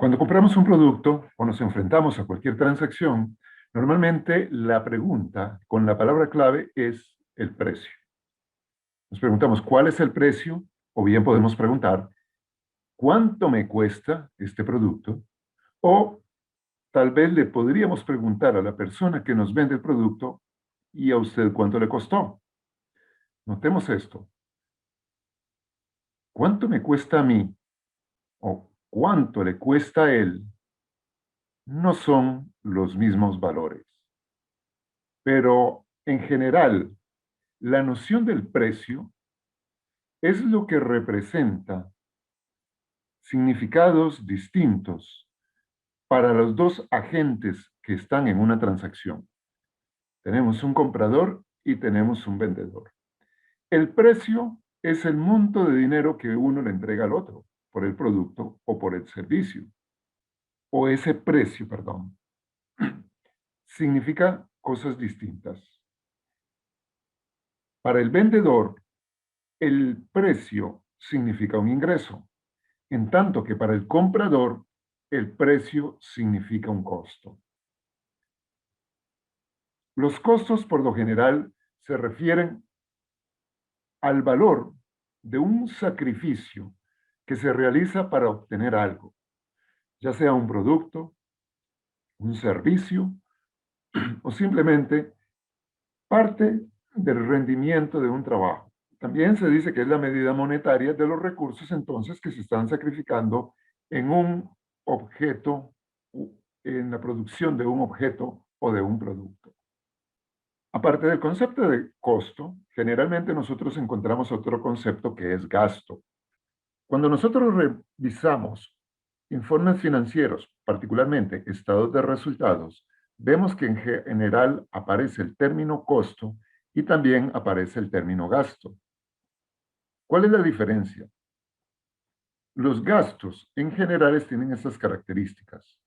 Cuando compramos un producto o nos enfrentamos a cualquier transacción, normalmente la pregunta con la palabra clave es el precio. Nos preguntamos cuál es el precio, o bien podemos preguntar cuánto me cuesta este producto, o tal vez le podríamos preguntar a la persona que nos vende el producto y a usted cuánto le costó. Notemos esto. ¿Cuánto me cuesta a mí o cuánto le cuesta a él? No son los mismos valores. Pero en general, la noción del precio es lo que representa significados distintos para los dos agentes que están en una transacción. Tenemos un comprador y tenemos un vendedor. El precio es el monto de dinero que uno le entrega al otro por el producto o por el servicio. O ese precio, perdón, significa cosas distintas. Para el vendedor, el precio significa un ingreso, en tanto que para el comprador, el precio significa un costo. Los costos, por lo general, se refieren al valor de un sacrificio que se realiza para obtener algo, ya sea un producto, un servicio o simplemente parte del rendimiento de un trabajo. También se dice que es la medida monetaria de los recursos entonces que se están sacrificando en un objeto, en la producción de un objeto o de un producto. Aparte del concepto de costo, generalmente nosotros encontramos otro concepto que es gasto. Cuando nosotros revisamos informes financieros, particularmente estados de resultados, vemos que en general aparece el término costo y también aparece el término gasto. ¿Cuál es la diferencia? Los gastos en general tienen estas características.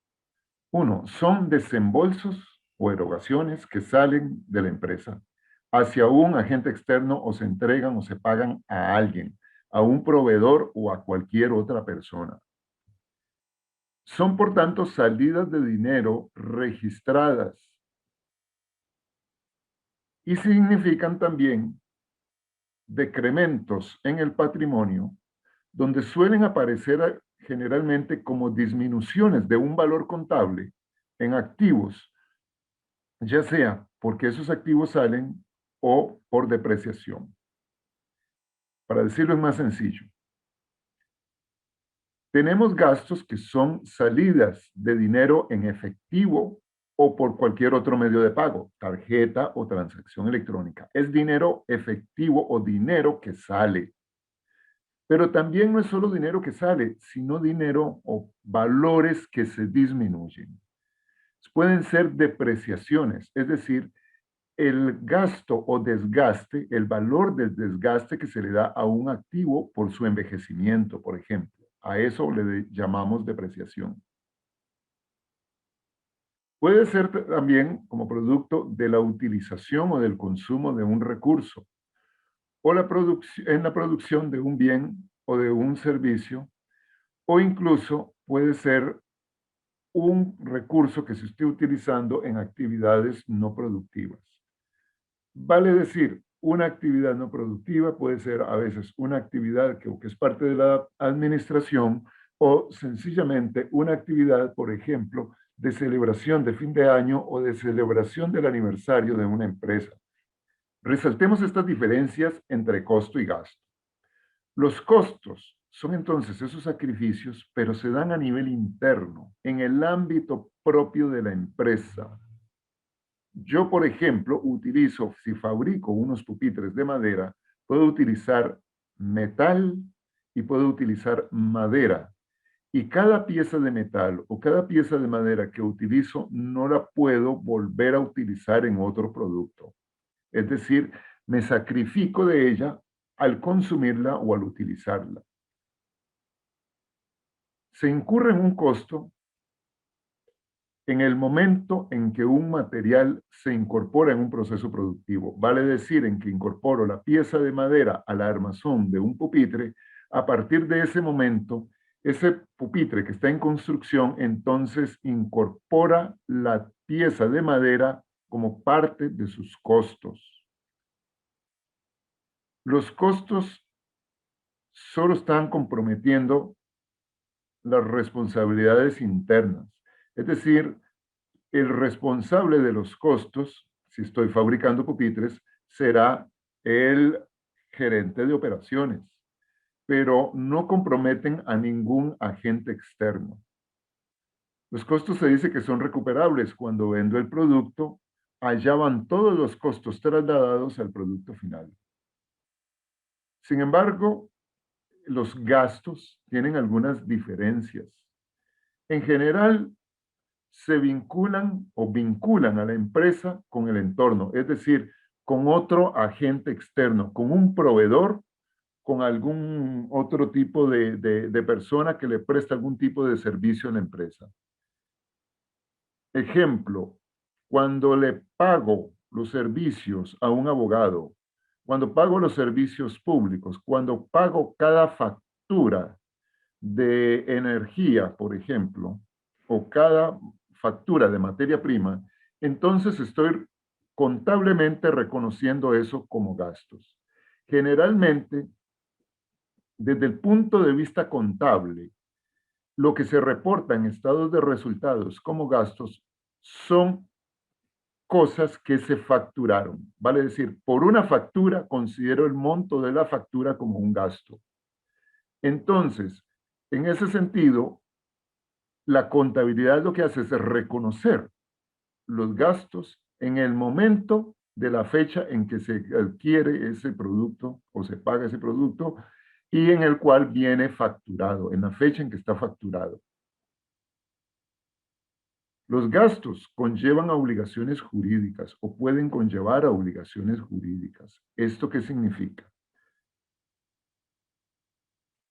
Uno, son desembolsos o erogaciones que salen de la empresa hacia un agente externo o se entregan o se pagan a alguien, a un proveedor o a cualquier otra persona. Son, por tanto, salidas de dinero registradas y significan también decrementos en el patrimonio donde suelen aparecer generalmente como disminuciones de un valor contable en activos, ya sea porque esos activos salen o por depreciación. Para decirlo en más sencillo, tenemos gastos que son salidas de dinero en efectivo o por cualquier otro medio de pago, tarjeta o transacción electrónica. Es dinero efectivo o dinero que sale. Pero también no es solo dinero que sale, sino dinero o valores que se disminuyen. Pueden ser depreciaciones, es decir, el gasto o desgaste, el valor del desgaste que se le da a un activo por su envejecimiento, por ejemplo. A eso le llamamos depreciación. Puede ser también como producto de la utilización o del consumo de un recurso o en la producción de un bien o de un servicio, o incluso puede ser un recurso que se esté utilizando en actividades no productivas. Vale decir, una actividad no productiva puede ser a veces una actividad que es parte de la administración o sencillamente una actividad, por ejemplo, de celebración de fin de año o de celebración del aniversario de una empresa. Resaltemos estas diferencias entre costo y gasto. Los costos son entonces esos sacrificios, pero se dan a nivel interno, en el ámbito propio de la empresa. Yo, por ejemplo, si fabrico unos pupitres de madera, puedo utilizar metal y puedo utilizar madera. Y cada pieza de metal o cada pieza de madera que utilizo no la puedo volver a utilizar en otro producto. Es decir, me sacrifico de ella al consumirla o al utilizarla. Se incurre en un costo en el momento en que un material se incorpora en un proceso productivo. Vale decir, en que incorporo la pieza de madera al armazón de un pupitre, a partir de ese momento ese pupitre que está en construcción, entonces incorpora la pieza de madera como parte de sus costos. Los costos solo están comprometiendo las responsabilidades internas. Es decir, el responsable de los costos, si estoy fabricando pupitres, será el gerente de operaciones, pero no comprometen a ningún agente externo. Los costos se dice que son recuperables. Cuando vendo el producto, allá van todos los costos trasladados al producto final. Sin embargo, los gastos tienen algunas diferencias. En general, se vinculan a la empresa con el entorno, es decir, con otro agente externo, con un proveedor, con algún otro tipo de persona que le presta algún tipo de servicio a la empresa. Ejemplo, cuando le pago los servicios a un abogado, cuando pago los servicios públicos, cuando pago cada factura de energía, por ejemplo, o cada factura de materia prima, entonces estoy contablemente reconociendo eso como gastos. Generalmente, desde el punto de vista contable, lo que se reporta en estados de resultados como gastos son cosas que se facturaron. Vale decir, por una factura considero el monto de la factura como un gasto. Entonces, en ese sentido, la contabilidad lo que hace es reconocer los gastos en el momento de la fecha en que se adquiere ese producto o se paga ese producto y en el cual viene facturado, en la fecha en que está facturado. Los gastos conllevan a obligaciones jurídicas o pueden conllevar a obligaciones jurídicas. ¿Esto qué significa?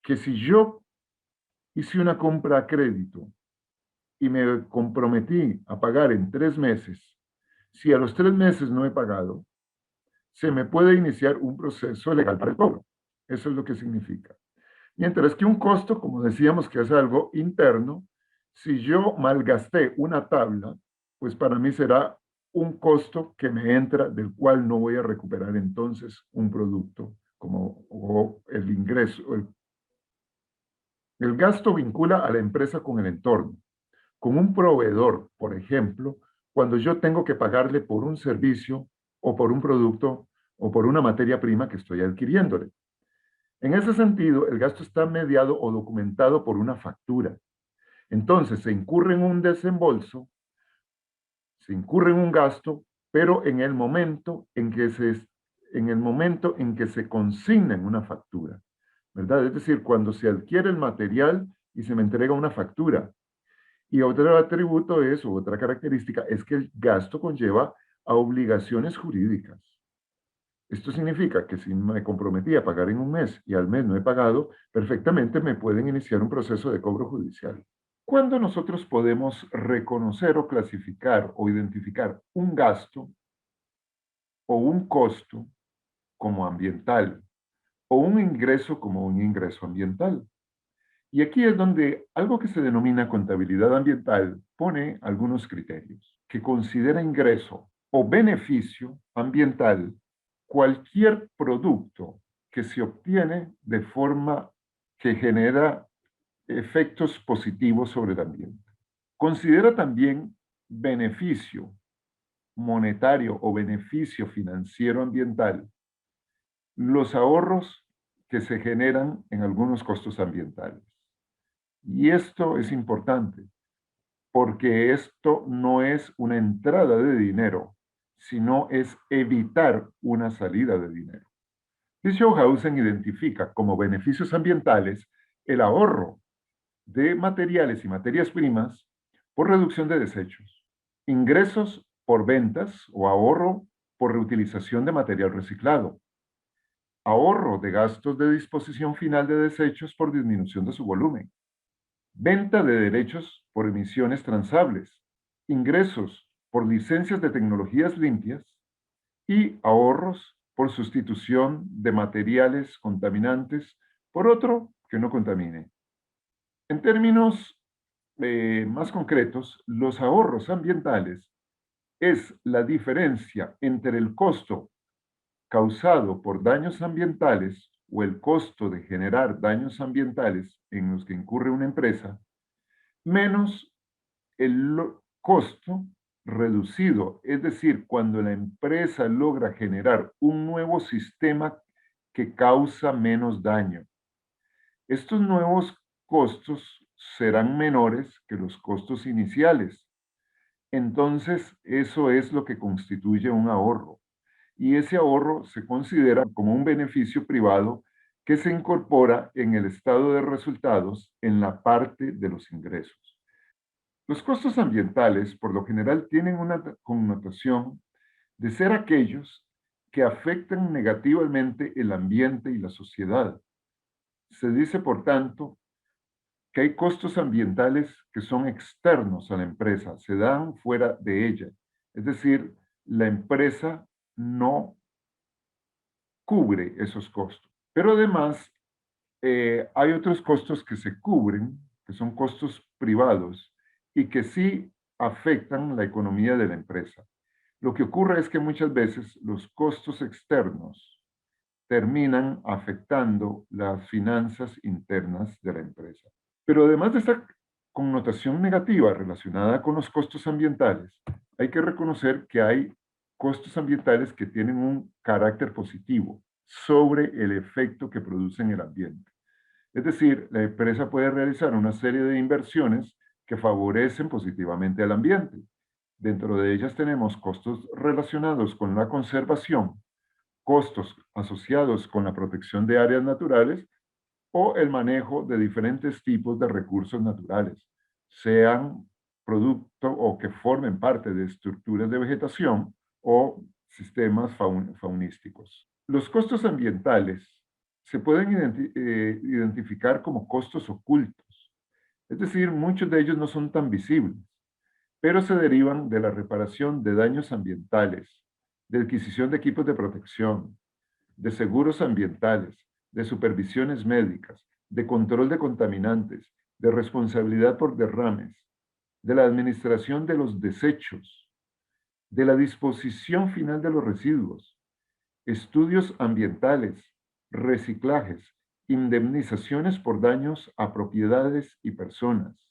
Que si yo hice una compra a crédito y me comprometí a pagar en 3 meses, si a los 3 meses no he pagado, se me puede iniciar un proceso legal para el cobro. Eso es lo que significa. Mientras que un costo, como decíamos que es algo interno, si yo malgasté una tabla, pues para mí será un costo que me entra del cual no voy a recuperar entonces un producto como o el ingreso. El gasto vincula a la empresa con el entorno. Con un proveedor, por ejemplo, cuando yo tengo que pagarle por un servicio o por un producto o por una materia prima que estoy adquiriéndole. En ese sentido, el gasto está mediado o documentado por una factura. Entonces, se incurre en un desembolso, se incurre en un gasto, pero en el momento en que se consigna en una factura, ¿verdad? Es decir, cuando se adquiere el material y se me entrega una factura. Y otro atributo es, o otra característica, es que el gasto conlleva a obligaciones jurídicas. Esto significa que si me comprometí a pagar en un mes y al mes no he pagado, perfectamente me pueden iniciar un proceso de cobro judicial. ¿Cuándo nosotros podemos reconocer o clasificar o identificar un gasto o un costo como ambiental o un ingreso como un ingreso ambiental? Y aquí es donde algo que se denomina contabilidad ambiental pone algunos criterios, que considera ingreso o beneficio ambiental cualquier producto que se obtiene de forma que genera efectos positivos sobre el ambiente. Considera también beneficio monetario o beneficio financiero ambiental los ahorros que se generan en algunos costos ambientales. Y esto es importante porque esto no es una entrada de dinero, sino es evitar una salida de dinero. Schauhausen identifica como beneficios ambientales el ahorro de materiales y materias primas por reducción de desechos, ingresos por ventas o ahorro por reutilización de material reciclado, ahorro de gastos de disposición final de desechos por disminución de su volumen, venta de derechos por emisiones transables, ingresos por licencias de tecnologías limpias y ahorros por sustitución de materiales contaminantes por otro que no contamine. En términos más concretos, los ahorros ambientales es la diferencia entre el costo causado por daños ambientales o el costo de generar daños ambientales en los que incurre una empresa, menos el costo reducido, es decir, cuando la empresa logra generar un nuevo sistema que causa menos daño. Estos nuevos costos serán menores que los costos iniciales. Entonces, eso es lo que constituye un ahorro. Y ese ahorro se considera como un beneficio privado que se incorpora en el estado de resultados en la parte de los ingresos. Los costos ambientales, por lo general, tienen una connotación de ser aquellos que afectan negativamente el ambiente y la sociedad. Se dice, por tanto, que hay costos ambientales que son externos a la empresa, se dan fuera de ella. Es decir, la empresa no cubre esos costos. Pero además, hay otros costos que se cubren, que son costos privados y que sí afectan la economía de la empresa. Lo que ocurre es que muchas veces los costos externos terminan afectando las finanzas internas de la empresa. Pero además de esta connotación negativa relacionada con los costos ambientales, hay que reconocer que hay costos ambientales que tienen un carácter positivo sobre el efecto que produce en el ambiente. Es decir, la empresa puede realizar una serie de inversiones que favorecen positivamente al ambiente. Dentro de ellas tenemos costos relacionados con la conservación, costos asociados con la protección de áreas naturales o el manejo de diferentes tipos de recursos naturales, sean producto o que formen parte de estructuras de vegetación o sistemas faunísticos. Los costos ambientales se pueden identificar como costos ocultos, es decir, muchos de ellos no son tan visibles, pero se derivan de la reparación de daños ambientales, de adquisición de equipos de protección, de seguros ambientales, de supervisiones médicas, de control de contaminantes, de responsabilidad por derrames, de la administración de los desechos, de la disposición final de los residuos, estudios ambientales, reciclajes, indemnizaciones por daños a propiedades y personas.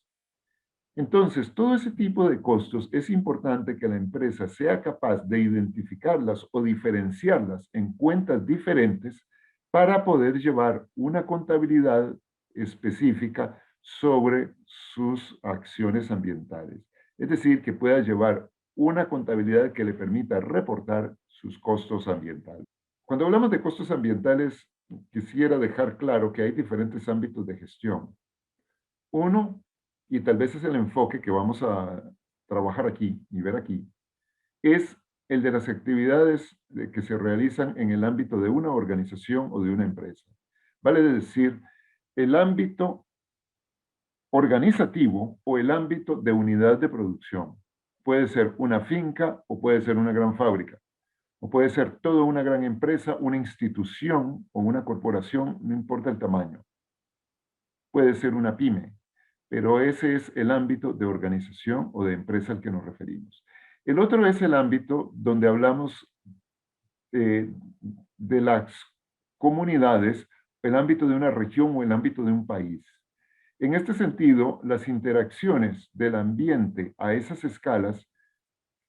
Entonces, todo ese tipo de costos es importante que la empresa sea capaz de identificarlas o diferenciarlas en cuentas diferentes para poder llevar una contabilidad específica sobre sus acciones ambientales. Es decir, que pueda llevar una contabilidad que le permita reportar sus costos ambientales. Cuando hablamos de costos ambientales, quisiera dejar claro que hay diferentes ámbitos de gestión. Uno, y tal vez es el enfoque que vamos a trabajar aquí y ver aquí, es el de las actividades que se realizan en el ámbito de una organización o de una empresa. Vale decir, el ámbito organizativo o el ámbito de unidad de producción. Puede ser una finca o puede ser una gran fábrica, o puede ser toda una gran empresa, una institución o una corporación, no importa el tamaño. Puede ser una pyme, pero ese es el ámbito de organización o de empresa al que nos referimos. El otro es el ámbito donde hablamos eh, de las comunidades, el ámbito de una región o el ámbito de un país. En este sentido, las interacciones del ambiente a esas escalas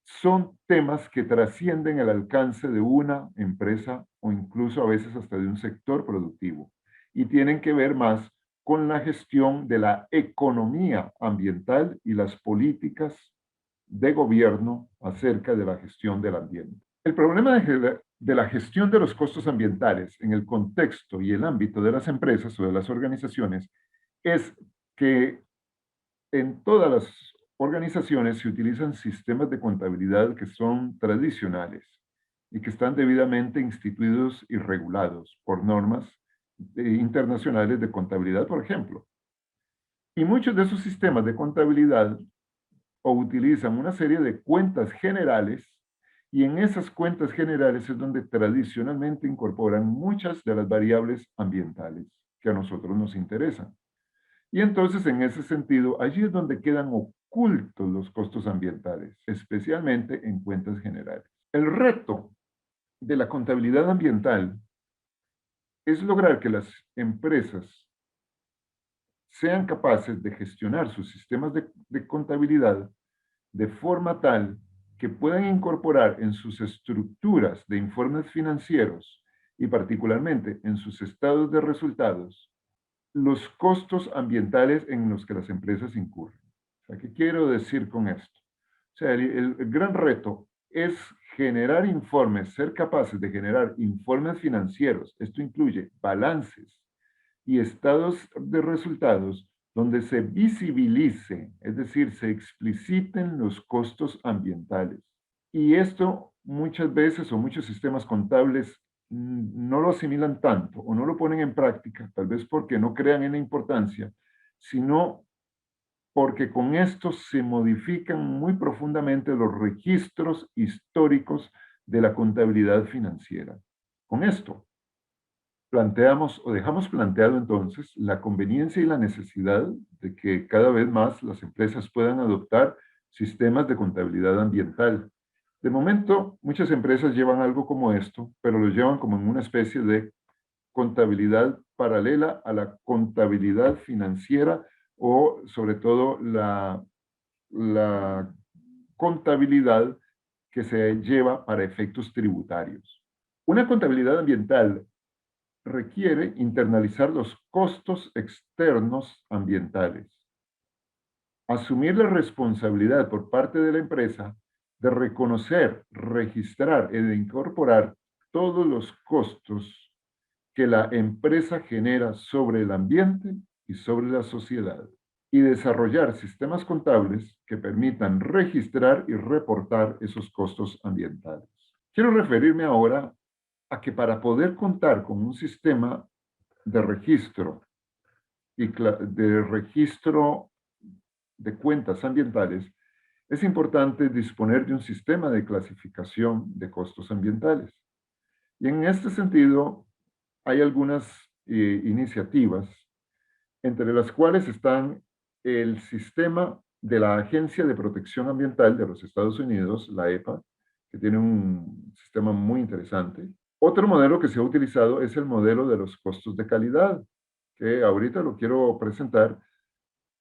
son temas que trascienden el alcance de una empresa o incluso a veces hasta de un sector productivo y tienen que ver más con la gestión de la economía ambiental y las políticas de gobierno acerca de la gestión del ambiente. El problema de la gestión de los costos ambientales en el contexto y el ámbito de las empresas o de las organizaciones es que en todas las organizaciones se utilizan sistemas de contabilidad que son tradicionales y que están debidamente instituidos y regulados por normas internacionales de contabilidad, por ejemplo. Y muchos de esos sistemas de contabilidad o utilizan una serie de cuentas generales y en esas cuentas generales es donde tradicionalmente incorporan muchas de las variables ambientales que a nosotros nos interesan. Y entonces, en ese sentido, allí es donde quedan ocultos los costos ambientales, especialmente en cuentas generales. El reto de la contabilidad ambiental es lograr que las empresas sean capaces de gestionar sus sistemas de contabilidad de forma tal que puedan incorporar en sus estructuras de informes financieros y particularmente en sus estados de resultados los costos ambientales en los que las empresas incurren. O sea, ¿qué quiero decir con esto? O sea, el gran reto es generar informes, ser capaces de generar informes financieros. Esto incluye balances y estados de resultados donde se visibilice, es decir, se expliciten los costos ambientales. Y esto muchas veces o muchos sistemas contables no lo asimilan tanto o no lo ponen en práctica, tal vez porque no crean en la importancia, sino porque con esto se modifican muy profundamente los registros históricos de la contabilidad financiera. Con esto, planteamos o dejamos planteado entonces la conveniencia y la necesidad de que cada vez más las empresas puedan adoptar sistemas de contabilidad ambiental. De momento, muchas empresas llevan algo como esto, pero lo llevan como en una especie de contabilidad paralela a la contabilidad financiera o sobre todo la contabilidad que se lleva para efectos tributarios. Una contabilidad ambiental requiere internalizar los costos externos ambientales, asumir la responsabilidad por parte de la empresa de reconocer, registrar y de incorporar todos los costos que la empresa genera sobre el ambiente y sobre la sociedad, y desarrollar sistemas contables que permitan registrar y reportar esos costos ambientales. Quiero referirme ahora a que para poder contar con un sistema de registro y de registro de cuentas ambientales, es importante disponer de un sistema de clasificación de costos ambientales. Y en este sentido, hay algunas iniciativas, entre las cuales están el sistema de la Agencia de Protección Ambiental de los Estados Unidos, la EPA, que tiene un sistema muy interesante. Otro modelo que se ha utilizado es el modelo de los costos de calidad, que ahorita lo quiero presentar,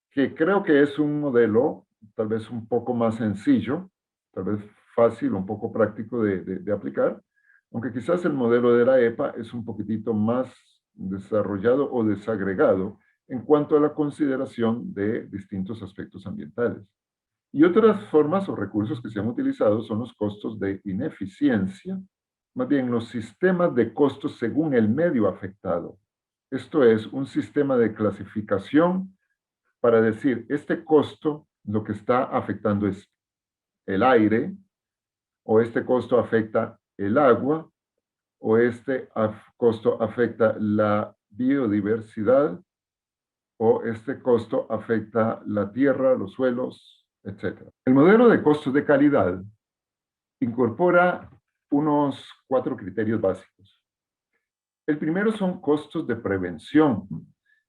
que creo que es un modelo tal vez un poco más sencillo, tal vez fácil, un poco práctico de aplicar, aunque quizás el modelo de la EPA es un poquitito más desarrollado o desagregado en cuanto a la consideración de distintos aspectos ambientales. Y otras formas o recursos que se han utilizado son los costos de ineficiencia, más bien los sistemas de costos según el medio afectado. Esto es un sistema de clasificación para decir, este costo lo que está afectando es el aire, o este costo afecta el agua, o este costo afecta la biodiversidad, o este costo afecta la tierra, los suelos, etc. El modelo de costos de calidad incorpora unos 4 criterios básicos. El primero son costos de prevención,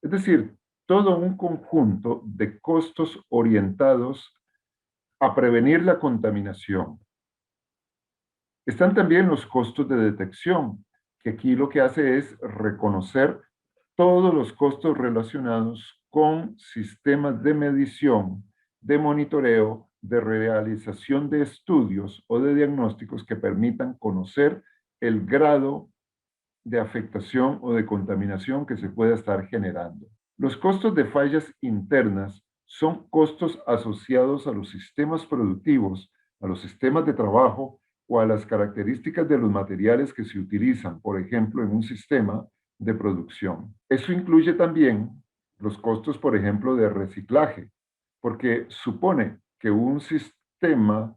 es decir, todo un conjunto de costos orientados a prevenir la contaminación. Están también los costos de detección, que aquí lo que hace es reconocer todos los costos relacionados con sistemas de medición, de monitoreo, de realización de estudios o de diagnósticos que permitan conocer el grado de afectación o de contaminación que se pueda estar generando. Los costos de fallas internas son costos asociados a los sistemas productivos, a los sistemas de trabajo o a las características de los materiales que se utilizan, por ejemplo, en un sistema de producción. Eso incluye también los costos, por ejemplo, de reciclaje, porque supone que un sistema,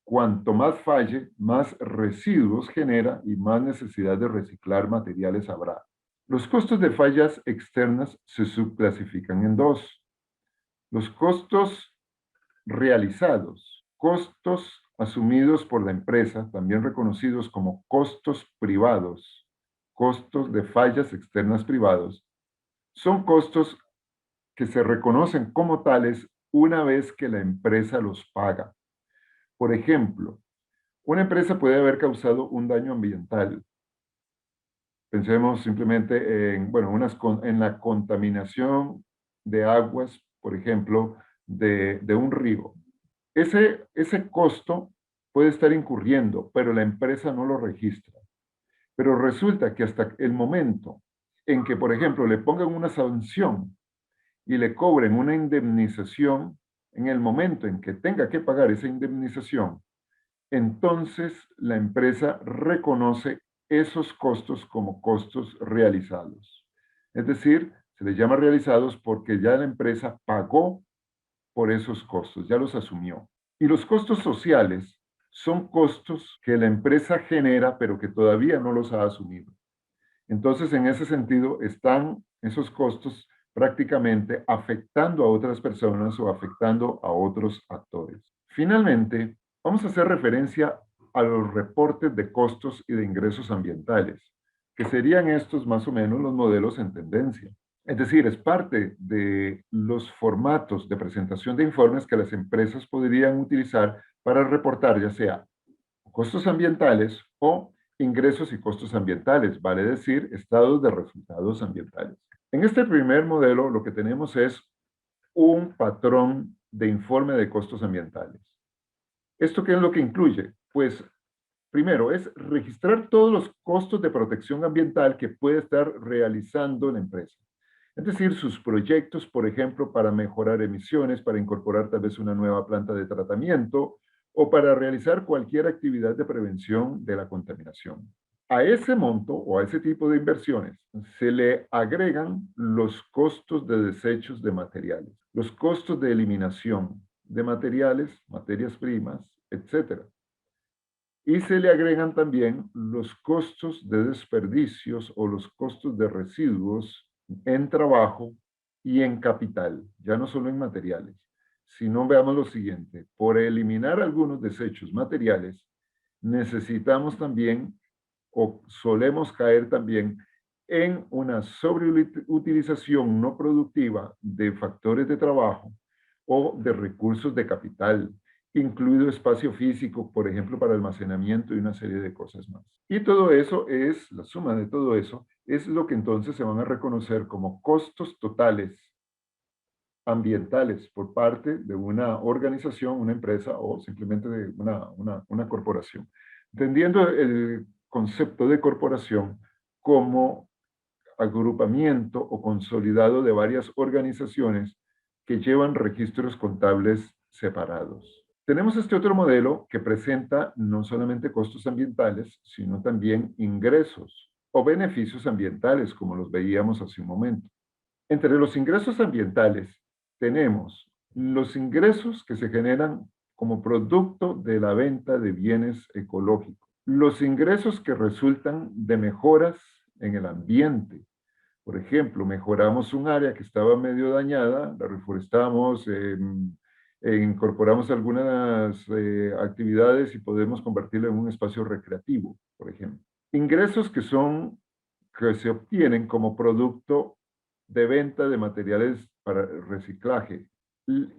cuanto más falle, más residuos genera y más necesidad de reciclar materiales habrá. Los costos de fallas externas se subclasifican en dos. Los costos realizados, costos asumidos por la empresa, también reconocidos como costos privados, costos de fallas externas privados, son costos que se reconocen como tales una vez que la empresa los paga. Por ejemplo, una empresa puede haber causado un daño ambiental. Pensemos simplemente en, bueno, en la contaminación de aguas, por ejemplo, de un río. Ese costo puede estar incurriendo, pero la empresa no lo registra. Pero resulta que hasta el momento en que, por ejemplo, le pongan una sanción y le cobren una indemnización, en el momento en que tenga que pagar esa indemnización, entonces la empresa reconoce esos costos como costos realizados. Es decir, se les llama realizados porque ya la empresa pagó por esos costos, ya los asumió. Y los costos sociales son costos que la empresa genera, pero que todavía no los ha asumido. Entonces, en ese sentido, están esos costos prácticamente afectando a otras personas o afectando a otros actores. Finalmente, vamos a hacer referencia a los reportes de costos y de ingresos ambientales, que serían estos más o menos los modelos en tendencia. Es decir, es parte de los formatos de presentación de informes que las empresas podrían utilizar para reportar ya sea costos ambientales o ingresos y costos ambientales, vale decir, estados de resultados ambientales. En este primer modelo lo que tenemos es un patrón de informe de costos ambientales. ¿Esto qué es lo que incluye? Pues primero es registrar todos los costos de protección ambiental que puede estar realizando la empresa. Es decir, sus proyectos, por ejemplo, para mejorar emisiones, para incorporar tal vez una nueva planta de tratamiento o para realizar cualquier actividad de prevención de la contaminación. A ese monto o a ese tipo de inversiones se le agregan los costos de desechos de materiales, los costos de eliminación de materiales, materias primas, etcétera. Y se le agregan también los costos de desperdicios o los costos de residuos en trabajo y en capital, ya no solo en materiales, sino veamos lo siguiente, por eliminar algunos desechos materiales, necesitamos también o solemos caer también en una sobreutilización no productiva de factores de trabajo o de recursos de capital, incluido espacio físico, por ejemplo, para almacenamiento y una serie de cosas más. Y todo eso es, la suma de todo eso, es lo que entonces se van a reconocer como costos totales ambientales por parte de una organización, una empresa o simplemente de una corporación. Entendiendo el concepto de corporación como agrupamiento o consolidado de varias organizaciones que llevan registros contables separados. Tenemos este otro modelo que presenta no solamente costos ambientales, sino también ingresos o beneficios ambientales, como los veíamos hace un momento. Entre los ingresos ambientales tenemos los ingresos que se generan como producto de la venta de bienes ecológicos, los ingresos que resultan de mejoras en el ambiente. Por ejemplo, mejoramos un área que estaba medio dañada, la reforestamos, incorporamos algunas actividades y podemos convertirla en un espacio recreativo, por ejemplo. Ingresos que se obtienen como producto de venta de materiales para reciclaje.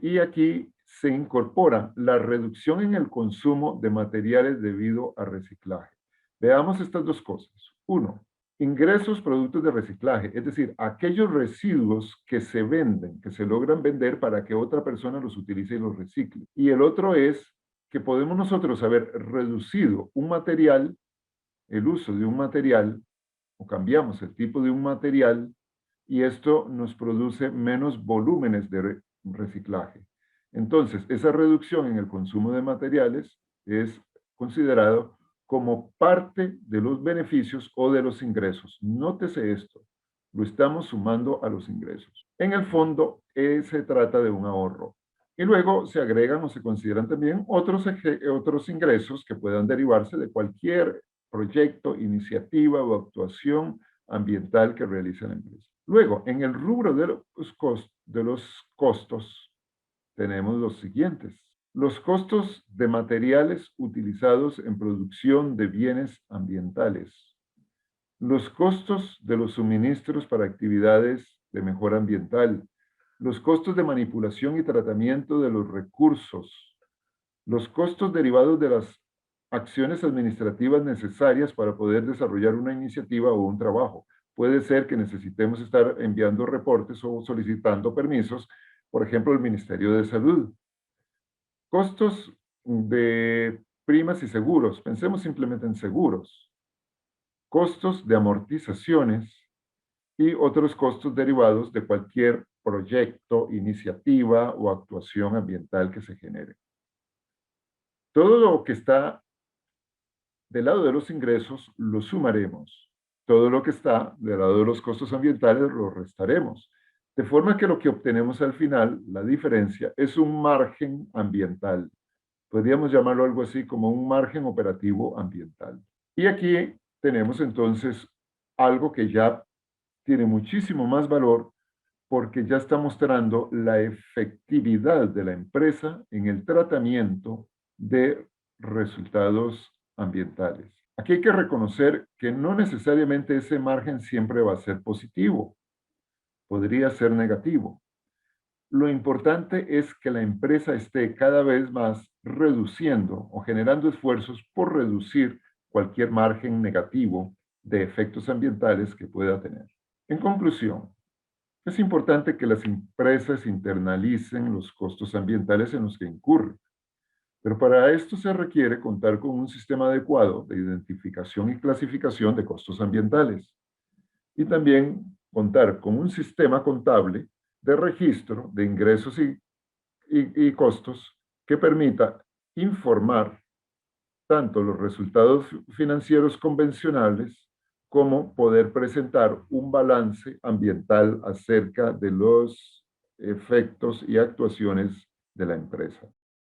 Y aquí se incorpora la reducción en el consumo de materiales debido a reciclaje. Veamos estas dos cosas. Uno, ingresos productos de reciclaje, es decir, aquellos residuos que se venden, que se logran vender para que otra persona los utilice y los recicle. Y el otro es que podemos nosotros haber reducido un material, el uso de un material, o cambiamos el tipo de un material y esto nos produce menos volúmenes de reciclaje. Entonces, esa reducción en el consumo de materiales es considerado como parte de los beneficios o de los ingresos. Nótese esto, lo estamos sumando a los ingresos. En el fondo, se trata de un ahorro. Y luego se agregan o se consideran también otros ingresos que puedan derivarse de cualquier proyecto, iniciativa o actuación ambiental que realiza la empresa. Luego, en el rubro de los costos, tenemos los siguientes. Los costos de materiales utilizados en producción de bienes ambientales. Los costos de los suministros para actividades de mejora ambiental. los costos de manipulación y tratamiento de los recursos, los costos derivados de las acciones administrativas necesarias para poder desarrollar una iniciativa o un trabajo. Puede ser que necesitemos estar enviando reportes o solicitando permisos, por ejemplo, al Ministerio de Salud. Costos de primas y seguros. Pensemos simplemente en seguros. Costos de amortizaciones y otros costos derivados de cualquier proyecto, iniciativa o actuación ambiental que se genere. Todo lo que está del lado de los ingresos lo sumaremos. Todo lo que está del lado de los costos ambientales lo restaremos. De forma que lo que obtenemos al final, la diferencia, es un margen ambiental. Podríamos llamarlo algo así como un margen operativo ambiental. Y aquí tenemos entonces algo que ya tiene muchísimo más valor porque ya está mostrando la efectividad de la empresa en el tratamiento de resultados ambientales. Aquí hay que reconocer que no necesariamente ese margen siempre va a ser positivo, podría ser negativo. Lo importante es que la empresa esté cada vez más reduciendo o generando esfuerzos por reducir cualquier margen negativo de efectos ambientales que pueda tener. En conclusión, es importante que las empresas internalicen los costos ambientales en los que incurren, pero para esto se requiere contar con un sistema adecuado de identificación y clasificación de costos ambientales y también contar con un sistema contable de registro de ingresos y costos que permita informar tanto los resultados financieros convencionales como poder presentar un balance ambiental acerca de los efectos y actuaciones de la empresa.